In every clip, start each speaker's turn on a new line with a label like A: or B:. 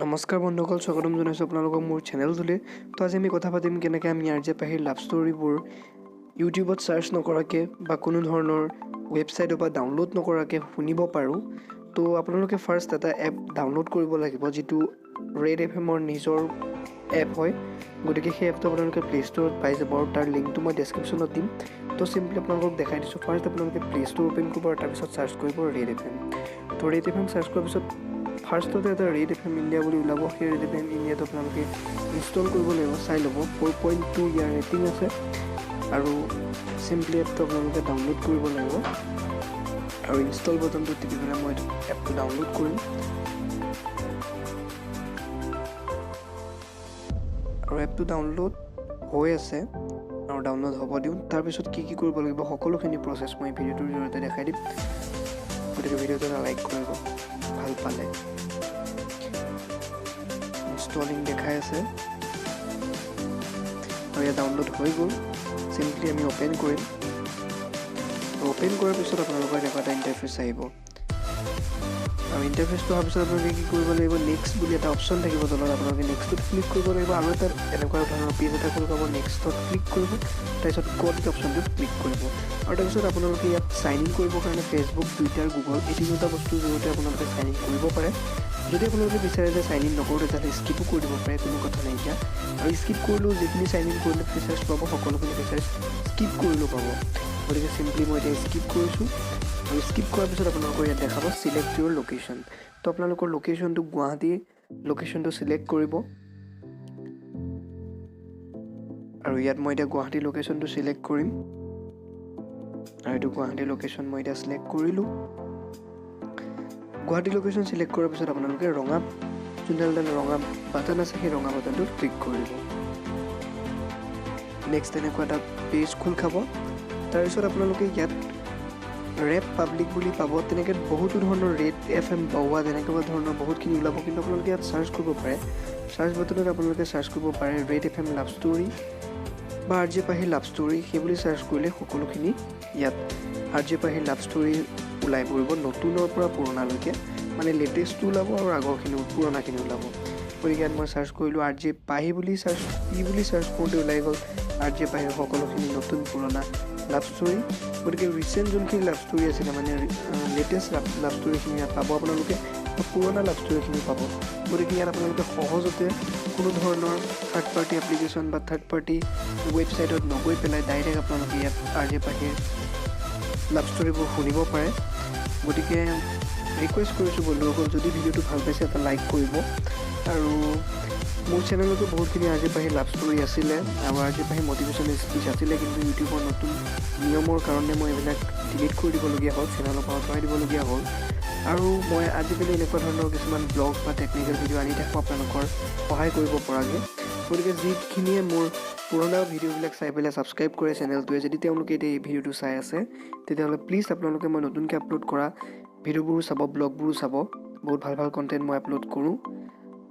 A: নমস্কাৰ বন্ধুসকল, স্বাগতম জনাইছোঁ আপোনালোকক মোৰ চেনেলটোলৈ। তো আজি আমি কথা পাতিম কেনেকৈ আমি আৰ জে পাহিৰ লাভ ষ্টৰিবোৰ ইউটিউবত চাৰ্চ নকৰাকৈ বা কোনো ধৰণৰ ৱেবছাইটৰ পৰা ডাউনলোড নকৰাকৈ শুনিব পাৰোঁ। তো আপোনালোকে ফাৰ্ষ্ট এটা এপ ডাউনলোড কৰিব লাগিব, যিটো ৰেড FM-ৰ নিজৰ এপ হয়। গতিকে সেই এপটো আপোনালোকে প্লে ষ্ট'ৰত পাই যাব আৰু তাৰ লিংকটো মই ডেছক্ৰিপশ্যনত দিম। তো চিম্পলি আপোনালোকক দেখাই দিছোঁ। ফাৰ্ষ্ট আপোনালোকে প্লে ষ্ট'ৰ অ'পেন কৰিব আৰু তাৰপিছত চাৰ্চ কৰিব ৰেড FM। তো ৰেড FM চাৰ্চ কৰাৰ পিছত ফাৰ্ষ্টতে এটা ৰেড FM ইণ্ডিয়া বুলি ওলাব। সেই ৰেড FM ইণ্ডিয়াটো আপোনালোকে ইনষ্টল কৰিব লাগিব। চাই ল'ব 4.2 ইয়াৰ ৰেটিং আছে আৰু চিম্পলি এপটো আপোনালোকে ডাউনলোড কৰিব লাগিব আৰু ইনষ্টল বটনটো টিপি পেলাই মই এপটো ডাউনলোড কৰিম আৰু এপটো ডাউনলোড হৈ আছে আৰু ডাউনলোড হ'ব দিওঁ। তাৰপিছত কি কৰিব লাগিব সকলোখিনি প্ৰচেছ মই ভিডিঅ'টোৰ জৰিয়তে দেখাই দিম। গতিকে ভিডিঅ'টো এটা লাইক কৰিব ভাল পালে। ইনষ্টলিং দেখাই আছে আৰু ইয়াত ডাউনলোড হৈ গ'ল। চিম্পলি আমি অ'পেন কৰিম। অ'পেন কৰাৰ পিছত আপোনালোকৰ এনেকুৱা এটা ইণ্টাৰফেচ আহিব আৰু ইণ্টাৰফেচটো অহাৰ পিছত আপোনালোকে কি কৰিব লাগিব, নেক্সট বুলি এটা অপশ্যন থাকিব তলত। আপোনালোকে নেক্সটত ক্লিক কৰিব লাগিব আৰু এটা এনেকুৱা ধৰণৰ পেজ এটা খোল খাব। নেক্সটত ক্লিক কৰিব, তাৰপিছত কড অপশ্যনটোত ক্লিক কৰিব আৰু তাৰপিছত আপোনালোকে ইয়াত চাইন ইন কৰিবৰ কাৰণে ফেচবুক, টুইটাৰ, গুগল এই তিনিটা বস্তুৰ জৰিয়তে আপোনালোকে চাইন ইন কৰিব পাৰে। যদি আপোনালোকে বিচাৰে যে চাইন ইন নকৰোঁ, তেতিয়াহ'লে স্কিপো কৰি দিব পাৰে, কোনো কথা নাইকিয়া। আৰু স্কিপ কৰিলেও যিখিনি চাইন ইন কৰিলে ফিচাৰ্ছ পাব, সকলোখিনি ফিচাৰ্ছ স্কিপ কৰিলেও পাব। গতিকে চিম্পলি মই এতিয়া স্কিপ কৰিছোঁ আৰু স্কিপ কৰাৰ পিছত আপোনালোকৰ ইয়াত দেখাব চিলেক্ট ইউৰ লোকেশ্যন। তো আপোনালোকৰ লোকেশ্যনটো গুৱাহাটীৰ লোকেশ্যনটো চিলেক্ট কৰিব আৰু ইয়াত মই এতিয়া গুৱাহাটীৰ লোকেশ্যনটো চিলেক্ট কৰিম আৰু এইটো গুৱাহাটীৰ লোকেশ্যন মই এতিয়া চিলেক্ট কৰিলোঁ। গুৱাহাটী লোকেশ্যন চিলেক্ট কৰাৰ পিছত আপোনালোকে যোনডাল ৰঙা বাটন আছে, সেই ৰঙা বাটনটোত ক্লিক কৰিব। নেক্সট এনেকুৱা এটা পেজ খোল খাব। তাৰপিছত আপোনালোকে ইয়াত ৰেপ পাব্লিক বুলি পাব। তেনেকৈ বহুতো ধৰণৰ ৰেড FM বওৱা তেনেকুৱা ধৰণৰ বহুতখিনি ওলাব, কিন্তু আপোনালোকে ইয়াত চাৰ্চ কৰিব পাৰে। চাৰ্চ বাটনত আপোনালোকে চাৰ্চ কৰিব পাৰে ৰেড FM লাভ ষ্টৰি বা আৰ জে পাহিৰ লাভ ষ্টৰি। সেই বুলি চাৰ্চ কৰিলে সকলোখিনি ইয়াত আৰ জে পাহিৰ লাভ ষ্টৰি ওলাই পৰিব, নতুনৰ পৰা পুৰণালৈকে। মানে লেটেষ্টটো ওলাব আৰু আগৰখিনি পুৰণাখিনি ওলাব। গতিকে ইয়াত মই চাৰ্চ কৰিলোঁ আৰ জে পাহি বুলি চাৰ্চ কৰোঁতে ওলাই গ'ল আৰ জে পাহিৰ সকলোখিনি নতুন পুৰণা লাভ ষ্টৰি। গতিকে ৰিচেণ্ট যোনখিনি লাভ ষ্টৰি আছিলে, মানে লেটেষ্ট লাভ ষ্টৰিখিনি ইয়াত পাব আপোনালোকে, পুৰণা লাভ ষ্টৰিখিনি পাব। গতিকে ইয়াত আপোনালোকে সহজতে কোনো ধৰণৰ থাৰ্ড পাৰ্টি এপ্লিকেশ্যন বা থাৰ্ড পাৰ্টি ৱেবছাইটত নগৈ পেলাই ডাইৰেক্ট আপোনালোকে ইয়াত আৰ জে পাহিৰ লাভ ষ্টৰিবোৰ শুনিব পাৰে। গতিকে ৰিকুৱেষ্ট কৰিছোঁ বন্ধুসকল, যদি ভিডিঅ'টো ভাল পাইছে এটা লাইক কৰিব। আৰু মোৰ চেনেলতো বহুতখিনি আৰ জে পাহিৰ লাভ ষ্টৰি আছিলে আৰু আৰ জে পাহিৰ মটিভেশ্যনেল স্পীচ আছিলে, কিন্তু ইউটিউবৰ নতুন নিয়মৰ কাৰণে মই এইবিলাক ডিলিট কৰি দিবলগীয়া হ'ল, চেনেলৰ পৰা আঁতৰাই দিবলগীয়া হ'ল। আৰু মই আজিকালি এনেকুৱা ধৰণৰ কিছুমান ব্লগ বা টেকনিকেল ভিডিঅ' আনি থাকোঁ আপোনালোকৰ সহায় কৰিব পৰাকৈ। গতিকে যিখিনিয়ে মোৰ পুৰণা ভিডিঅ'বিলাক চাই পেলাই ছাবস্ক্ৰাইব কৰে চেনেলটোৱে, যদি তেওঁলোকে এতিয়া এই ভিডিঅ'টো চাই আছে, তেতিয়াহ'লে প্লিজ আপোনালোকে মই নতুনকৈ আপলোড কৰা ভিডিঅ'বোৰো চাব, ব্লগবোৰো চাব। বহুত ভাল ভাল কণ্টেণ্ট মই আপলোড কৰোঁ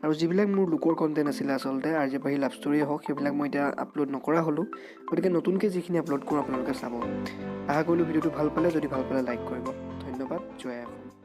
A: আৰু যিবিলাক মোৰ লোকৰ কণ্টেণ্ট আছিলে আচলতে আৰ জে পাহিৰ লাভ ষ্টৰিয়ে হওক, সেইবিলাক মই এতিয়া আপলোড নকৰা হ'লোঁ। গতিকে নতুনকৈ যিখিনি আপলোড কৰোঁ আপোনালোকে চাব। আশা কৰিলোঁ ভিডিঅ'টো ভাল পালে, যদি ভাল পালে লাইক কৰিব। ধন্যবাদ। জয় অসম।